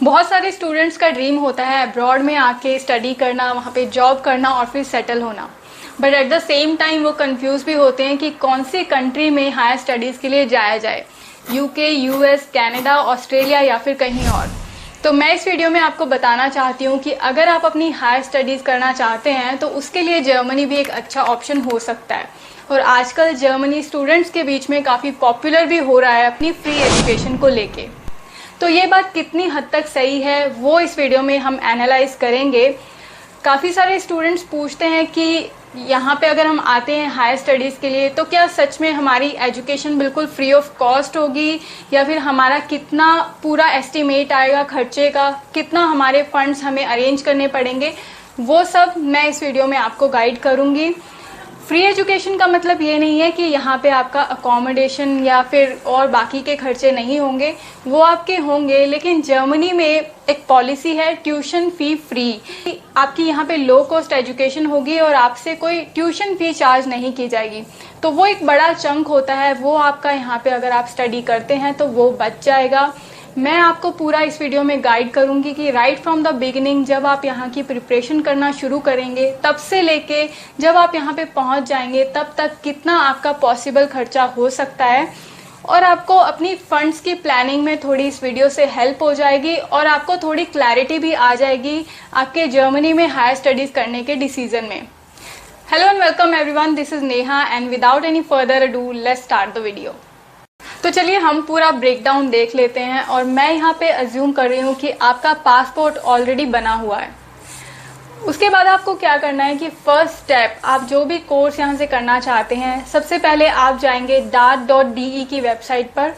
बहुत सारे स्टूडेंट्स का ड्रीम होता है अब्रॉड में आके स्टडी करना, वहाँ पे जॉब करना और फिर सेटल होना। But at the same time वो कंफ्यूज भी होते हैं कि कौन सी कंट्री में हायर स्टडीज़ के लिए जाया जाए, यूके, यूएस, कनाडा, ऑस्ट्रेलिया या फिर कहीं और। तो मैं इस वीडियो में आपको बताना चाहती हूँ कि अगर आप अपनी हायर स्टडीज़ करना चाहते हैं तो उसके लिए जर्मनी भी एक अच्छा ऑप्शन हो सकता है। और आजकल जर्मनी स्टूडेंट्स के बीच में काफ़ी पॉपुलर भी हो रहा है अपनी फ्री एजुकेशन को लेके। तो ये बात कितनी हद तक सही है वो इस वीडियो में हम एनालाइज करेंगे। काफ़ी सारे स्टूडेंट्स पूछते हैं कि यहाँ पे अगर हम आते हैं हायर स्टडीज़ के लिए तो क्या सच में हमारी एजुकेशन बिल्कुल फ्री ऑफ कॉस्ट होगी, या फिर हमारा कितना पूरा एस्टिमेट आएगा खर्चे का, कितना हमारे फंड्स हमें अरेंज करने पड़ेंगे, वो सब मैं इस वीडियो में आपको गाइड करूँगी। फ्री एजुकेशन का मतलब ये नहीं है कि यहाँ पे आपका अकोमोडेशन या फिर और बाकी के खर्चे नहीं होंगे, वो आपके होंगे। लेकिन जर्मनी में एक पॉलिसी है ट्यूशन फ़ी फ्री। आपकी यहाँ पे लो कॉस्ट एजुकेशन होगी और आपसे कोई ट्यूशन फ़ी चार्ज नहीं की जाएगी। तो वो एक बड़ा चंक होता है, वो आपका यहाँ पे अगर आप स्टडी करते हैं तो वो बच जाएगा। मैं आपको पूरा इस वीडियो में गाइड करूंगी कि राइट फ्रॉम द बिगिनिंग जब आप यहाँ की प्रिपरेशन करना शुरू करेंगे तब से लेके जब आप यहाँ पे पहुँच जाएंगे तब तक कितना आपका पॉसिबल खर्चा हो सकता है, और आपको अपनी फंड्स की प्लानिंग में थोड़ी इस वीडियो से हेल्प हो जाएगी और आपको थोड़ी क्लैरिटी भी आ जाएगी आपके जर्मनी में हायर स्टडीज़ करने के डिसीजन में। Hello and welcome everyone, this is Neha and without any further ado let's start the video. तो चलिए हम पूरा ब्रेकडाउन देख लेते हैं। और मैं यहाँ पे अज्यूम कर रही हूँ कि आपका पासपोर्ट ऑलरेडी बना हुआ है। उसके बाद आपको क्या करना है कि फर्स्ट स्टेप, आप जो भी कोर्स यहाँ से करना चाहते हैं, सबसे पहले आप जाएंगे dart.de की वेबसाइट पर।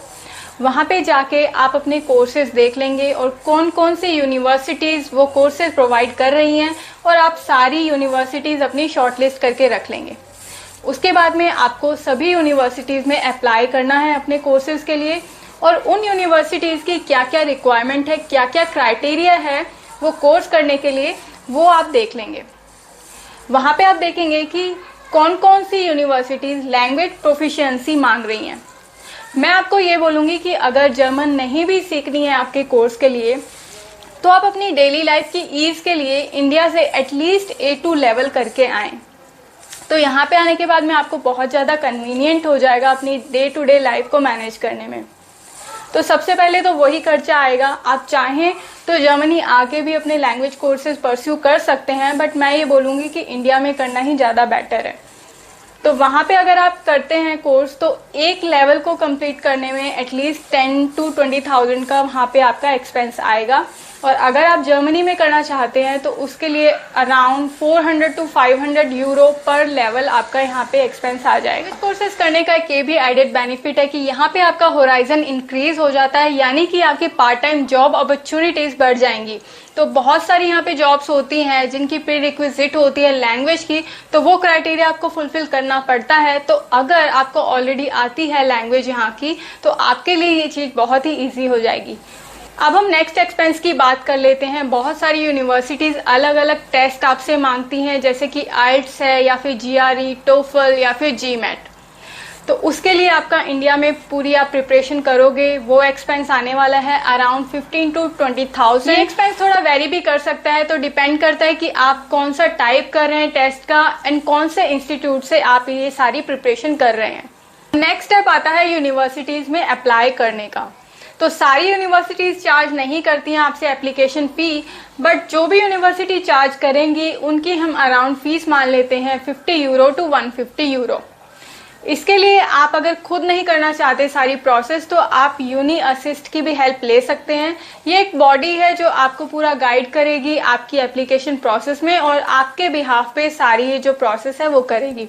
वहाँ पे जाके आप अपने कोर्सेज देख लेंगे और कौन कौन सी यूनिवर्सिटीज़ वो कोर्सेज प्रोवाइड कर रही हैं, और आप सारी यूनिवर्सिटीज़ अपनी शॉर्टलिस्ट करके रख लेंगे। उसके बाद में आपको सभी यूनिवर्सिटीज़ में अप्लाई करना है अपने कोर्सेज के लिए, और उन यूनिवर्सिटीज़ की क्या क्या रिक्वायरमेंट है, क्या क्या क्राइटेरिया है वो कोर्स करने के लिए, वो आप देख लेंगे। वहाँ पे आप देखेंगे कि कौन कौन सी यूनिवर्सिटीज़ लैंग्वेज प्रोफिशिएंसी मांग रही हैं। मैं आपको ये बोलूँगी कि अगर जर्मन नहीं भी सीखनी है आपके कोर्स के लिए तो आप अपनी डेली लाइफ की ईज़ के लिए इंडिया से एटलीस्ट A2 लेवल करके आएँ। तो यहाँ पे आने के बाद में आपको बहुत ज़्यादा कन्वीनियंट हो जाएगा अपनी डे टू डे लाइफ को मैनेज करने में। तो सबसे पहले तो वही खर्चा आएगा। आप चाहें तो जर्मनी आके भी अपने लैंग्वेज कोर्सेज परस्यू कर सकते हैं, बट मैं ये बोलूँगी कि इंडिया में करना ही ज़्यादा बेटर है। तो वहाँ पे अगर आप करते हैं कोर्स तो एक लेवल को कंप्लीट करने में एटलीस्ट 10 to 20,000 का वहाँ पे आपका एक्सपेंस आएगा। और अगर आप जर्मनी में करना चाहते हैं तो उसके लिए अराउंड 400 to 500 यूरो पर लेवल आपका यहाँ पे एक्सपेंस आ जाएगा। कोर्सेज करने का एक ये भी एडेड बेनिफिट है कि यहाँ पे आपका होराइजन इंक्रीज हो जाता है, यानी कि आपकी पार्ट टाइम जॉब अपॉर्चुनिटीज बढ़ जाएंगी। तो बहुत सारी यहाँ पे जॉब्स होती हैं जिनकी प्री रिक्विजिट होती है लैंग्वेज की, तो वो क्राइटेरिया आपको फुलफिल करना पड़ता है। तो अगर आपको ऑलरेडी आती है लैंग्वेज यहाँ की तो आपके लिए ये चीज़ बहुत ही ईजी हो जाएगी। अब हम नेक्स्ट एक्सपेंस की बात कर लेते हैं। बहुत सारी यूनिवर्सिटीज़ अलग अलग टेस्ट आपसे मांगती हैं, जैसे कि IELTS है या फिर GRE, TOEFL या फिर GMAT। तो उसके लिए आपका इंडिया में पूरी आप प्रिपरेशन करोगे, वो एक्सपेंस आने वाला है अराउंड 15 to 20,000। ये एक्सपेंस थोड़ा वेरी भी कर सकता है, तो डिपेंड करता है कि आप कौन सा टाइप कर रहे हैं टेस्ट का एंड कौन से इंस्टीट्यूट से आप ये सारी प्रिपरेशन कर रहे हैं। नेक्स्ट स्टेप आता है यूनिवर्सिटीज़ में अप्लाई करने का। तो सारी यूनिवर्सिटीज़ चार्ज नहीं करती हैं आपसे एप्लीकेशन फ़ी, बट जो भी यूनिवर्सिटी चार्ज करेंगी उनकी हम अराउंड फीस मान लेते हैं 50 यूरो to 150 यूरो। इसके लिए आप अगर खुद नहीं करना चाहते सारी प्रोसेस तो आप यूनी असिस्ट की भी हेल्प ले सकते हैं। ये एक बॉडी है जो आपको पूरा गाइड करेगी आपकी एप्लीकेशन प्रोसेस में और आपके बिहाफ पे सारी ये जो प्रोसेस है वो करेगी।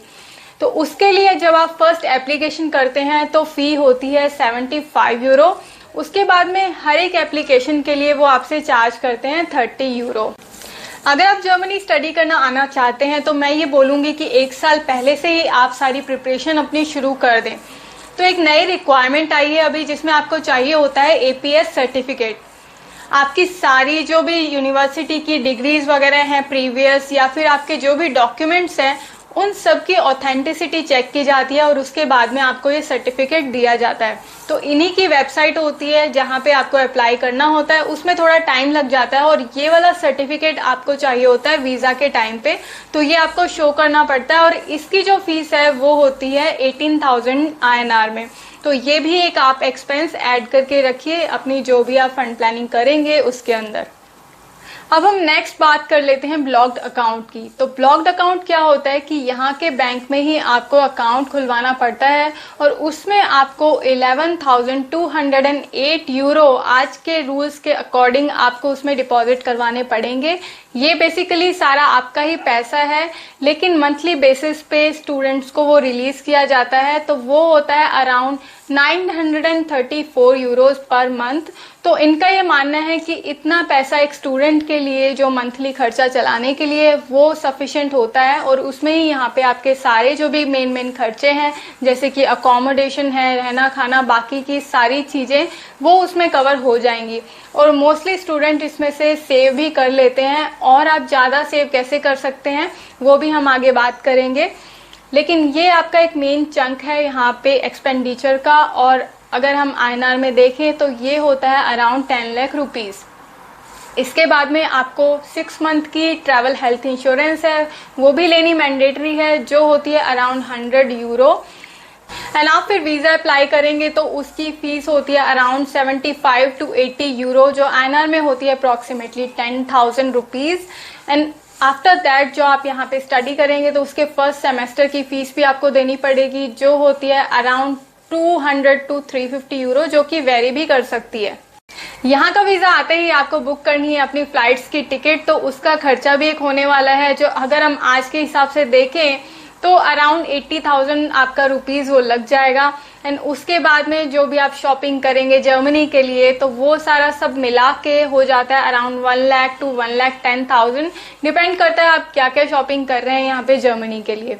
तो उसके लिए जब आप फर्स्ट एप्लीकेशन करते हैं तो फ़ी होती है 75 यूरो। उसके बाद में हर एक एप्लीकेशन के लिए वो आपसे चार्ज करते हैं 30 यूरो। अगर आप जर्मनी स्टडी करना आना चाहते हैं तो मैं ये बोलूँगी कि 1 साल पहले से ही आप सारी प्रिपरेशन अपनी शुरू कर दें। तो एक नई रिक्वायरमेंट आई है अभी जिसमें आपको चाहिए होता है APS सर्टिफिकेट। आपकी सारी जो भी यूनिवर्सिटी की डिग्रीज वगैरह हैं प्रीवियस, या फिर आपके जो भी डॉक्यूमेंट्स हैं उन सब की ऑथेंटिसिटी चेक की जाती है और उसके बाद में आपको ये सर्टिफिकेट दिया जाता है। तो इन्हीं की वेबसाइट होती है जहाँ पे आपको अप्लाई करना होता है, उसमें थोड़ा टाइम लग जाता है और ये वाला सर्टिफिकेट आपको चाहिए होता है वीज़ा के टाइम पे, तो ये आपको शो करना पड़ता है और इसकी जो फीस है वो होती है 18,000 INR में। तो ये भी एक आप एक्सपेंस ऐड करके रखिए अपनी जो भी आप फंड प्लानिंग करेंगे उसके अंदर। अब हम नेक्स्ट बात कर लेते हैं ब्लॉक्ड अकाउंट की। तो ब्लॉक्ड अकाउंट क्या होता है कि यहाँ के बैंक में ही आपको अकाउंट खुलवाना पड़ता है और उसमें आपको 11,208 यूरो आज के रूल्स के अकॉर्डिंग आपको उसमें डिपॉजिट करवाने पड़ेंगे। ये बेसिकली सारा आपका ही पैसा है, लेकिन मंथली बेसिस पे स्टूडेंट्स को वो रिलीज किया जाता है, तो वो होता है अराउंड 934 यूरोज पर मंथ। तो इनका ये मानना है कि इतना पैसा एक स्टूडेंट के लिए जो मंथली खर्चा चलाने के लिए वो सफिशिएंट होता है और उसमें ही यहाँ पे आपके सारे जो भी मेन खर्चे हैं जैसे कि अकोमोडेशन है, रहना खाना, बाकी की सारी चीजें वो उसमें कवर हो जाएंगी। और मोस्टली स्टूडेंट इसमें से सेव भी कर लेते हैं और आप ज्यादा सेव कैसे कर सकते हैं वो भी हम आगे बात करेंगे, लेकिन ये आपका एक मेन चंक है यहाँ पे एक्सपेंडिचर का। और अगर हम INR में देखें तो ये होता है अराउंड 10 लाख रुपीज। इसके बाद में आपको 6 मंथ की ट्रैवल हेल्थ इंश्योरेंस है, वो भी लेनी मैंडेटरी है, जो होती है अराउंड 100 यूरो। एंड आप फिर वीजा अप्लाई करेंगे तो उसकी फीस होती है अराउंड 75 to 80 यूरो, जो INR में होती है approximately 10,000 rupees. And after that जो आप यहाँ पे स्टडी करेंगे तो उसके फर्स्ट सेमेस्टर की फीस भी आपको देनी पड़ेगी, जो होती है अराउंड 200 to 350 यूरो, जो कि वेरी भी कर सकती है। यहाँ का वीजा आते ही आपको बुक करनी है अपनी फ्लाइट्स की टिकट, तो उसका खर्चा भी एक होने वाला है, जो अगर हम आज के हिसाब से देखें तो अराउंड 80,000 आपका रुपीज वो लग जाएगा। एंड उसके बाद में जो भी आप शॉपिंग करेंगे जर्मनी के लिए तो वो सारा सब मिला के हो जाता है अराउंड 1 लाख to 1,10,000, डिपेंड करता है आप क्या क्या शॉपिंग कर रहे हैं यहाँ पे जर्मनी के लिए।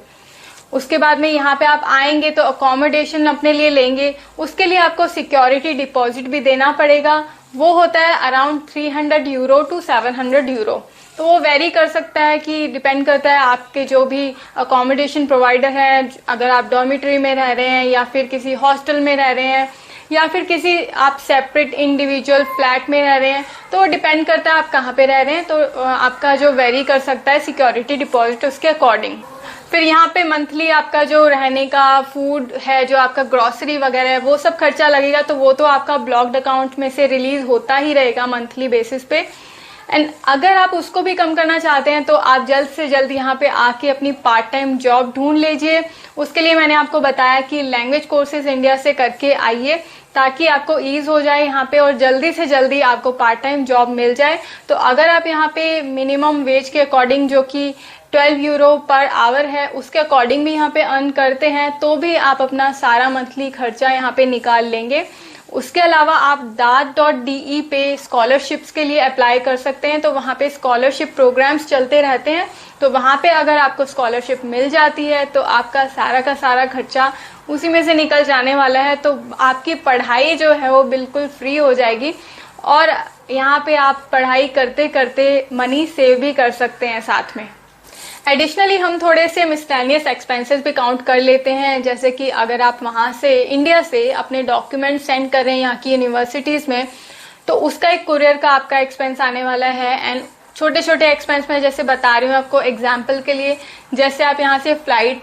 उसके बाद में यहाँ पे आप आएंगे तो अकोमोडेशन अपने लिए लेंगे, उसके लिए आपको सिक्योरिटी डिपॉजिट भी देना पड़ेगा, वो होता है अराउंड 300 यूरो to 700 यूरो। तो वो वेरी कर सकता है कि डिपेंड करता है आपके जो भी अकोमोडेशन प्रोवाइडर है, अगर आप डॉर्मिटरी में रह रहे हैं या फिर किसी हॉस्टल में रह रहे हैं या फिर किसी आप सेपरेट इंडिविजुअल फ्लैट में रह रहे हैं, तो डिपेंड करता है आप कहाँ पे रह रहे हैं, तो आपका जो वेरी कर सकता है सिक्योरिटी डिपॉजिट उसके अकॉर्डिंग। फिर यहाँ पे मंथली आपका जो रहने का फूड है, जो आपका ग्रोसरी वगैरह है, वो सब खर्चा लगेगा, तो वो तो आपका ब्लॉक्ड अकाउंट में से रिलीज होता ही रहेगा मंथली बेसिस पे। एंड अगर आप उसको भी कम करना चाहते हैं तो आप जल्द से जल्द यहाँ पे आके अपनी पार्ट टाइम जॉब ढूंढ लीजिए। उसके लिए मैंने आपको बताया कि लैंग्वेज कोर्सेज इंडिया से करके आइए, ताकि आपको ईज हो जाए यहाँ पे और जल्दी से जल्दी आपको पार्ट टाइम जॉब मिल जाए। तो अगर आप यहाँ पे मिनिमम वेज के अकॉर्डिंग जो कि 12 यूरो पर आवर है उसके अकॉर्डिंग भी यहाँ पे अर्न करते हैं, तो भी आप अपना सारा मंथली खर्चा यहाँ पे निकाल लेंगे। उसके अलावा आप daat.de पे स्कॉलरशिप्स के लिए अप्लाई कर सकते हैं, तो वहाँ पे स्कॉलरशिप प्रोग्राम्स चलते रहते हैं, तो वहाँ पे अगर आपको स्कॉलरशिप मिल जाती है तो आपका सारा का सारा खर्चा उसी में से निकल जाने वाला है। तो आपकी पढ़ाई जो है वो बिल्कुल फ्री हो जाएगी और यहाँ पे आप पढ़ाई करते करते मनी सेव भी कर सकते हैं साथ में। एडिशनली हम थोड़े से मिसलेनियस एक्सपेंसेस भी काउंट कर लेते हैं, जैसे कि अगर आप वहाँ से इंडिया से अपने डॉक्यूमेंट सेंड कर रहे हैं यहाँ की यूनिवर्सिटीज़ में, तो उसका एक कुरियर का आपका एक्सपेंस आने वाला है। एंड छोटे छोटे एक्सपेंस मैं जैसे बता रही हूँ आपको एग्जाम्पल के लिए, जैसे आप यहाँ से फ्लाइट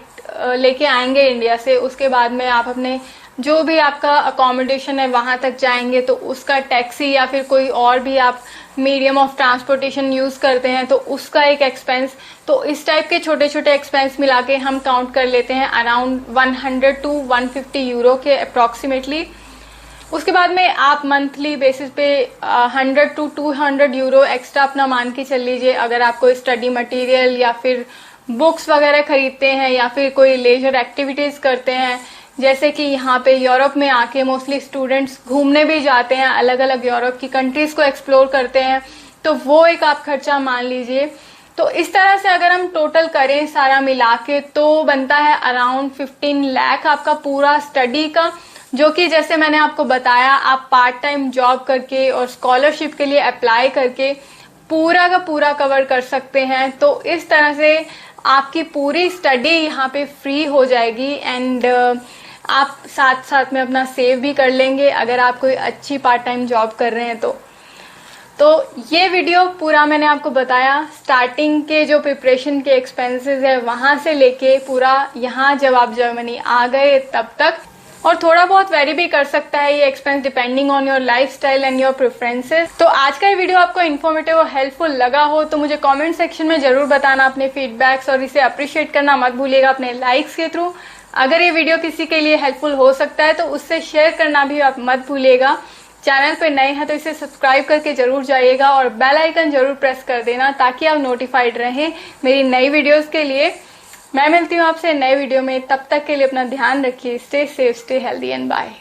लेके आएंगे इंडिया से, उसके बाद में आप अपने जो भी आपका अकोमोडेशन है वहां तक जाएंगे तो उसका टैक्सी या फिर कोई और भी आप मीडियम ऑफ ट्रांसपोर्टेशन यूज करते हैं तो उसका एक एक्सपेंस। तो इस टाइप के छोटे छोटे एक्सपेंस मिला के हम काउंट कर लेते हैं अराउंड 100 to 150 यूरो के अप्रोक्सीमेटली। उसके बाद में आप मंथली बेसिस पे 100 to 200 यूरो एक्स्ट्रा अपना मान के चल लीजिए, अगर आप कोई स्टडी मटेरियल या फिर बुक्स वगैरह खरीदते हैं या फिर कोई लेजर एक्टिविटीज करते हैं। जैसे कि यहाँ पे यूरोप में आके मोस्टली स्टूडेंट्स घूमने भी जाते हैं, अलग अलग यूरोप की कंट्रीज को एक्सप्लोर करते हैं, तो वो एक आप खर्चा मान लीजिए। तो इस तरह से अगर हम टोटल करें सारा मिला के तो बनता है अराउंड 15 लाख आपका पूरा स्टडी का, जो कि जैसे मैंने आपको बताया आप पार्ट टाइम जॉब करके और स्कॉलरशिप के लिए अप्लाई करके पूरा का पूरा कवर कर सकते हैं। तो इस तरह से आपकी पूरी स्टडी यहाँ पे फ्री हो जाएगी एंड आप साथ साथ में अपना सेव भी कर लेंगे अगर आप कोई अच्छी पार्ट टाइम जॉब कर रहे हैं तो ये वीडियो पूरा मैंने आपको बताया, स्टार्टिंग के जो प्रिपरेशन के एक्सपेंसेस है वहां से लेके पूरा यहाँ जब आप जर्मनी आ गए तब तक, और थोड़ा बहुत वेरी भी कर सकता है ये expense depending on your lifestyle and your preferences. तो आज का ये वीडियो आपको इन्फॉर्मेटिव और हेल्पफुल लगा हो तो मुझे कमेंट सेक्शन में जरूर बताना अपने फीडबैक्स, और इसे अप्रिशिएट करना मत भूलिएगा अपने लाइक्स के थ्रू। अगर ये वीडियो किसी के लिए हेल्पफुल हो सकता है तो उससे शेयर करना भी आप मत भूलिएगा। चैनल पे नए हैं तो इसे सब्सक्राइब करके जरूर जाइएगा और बेल आइकन जरूर प्रेस कर देना ताकि आप नोटिफाइड रहें मेरी नई वीडियोस के लिए। मैं मिलती हूँ आपसे नए वीडियो में, तब तक के लिए अपना ध्यान रखिए। Stay safe, stay healthy and bye.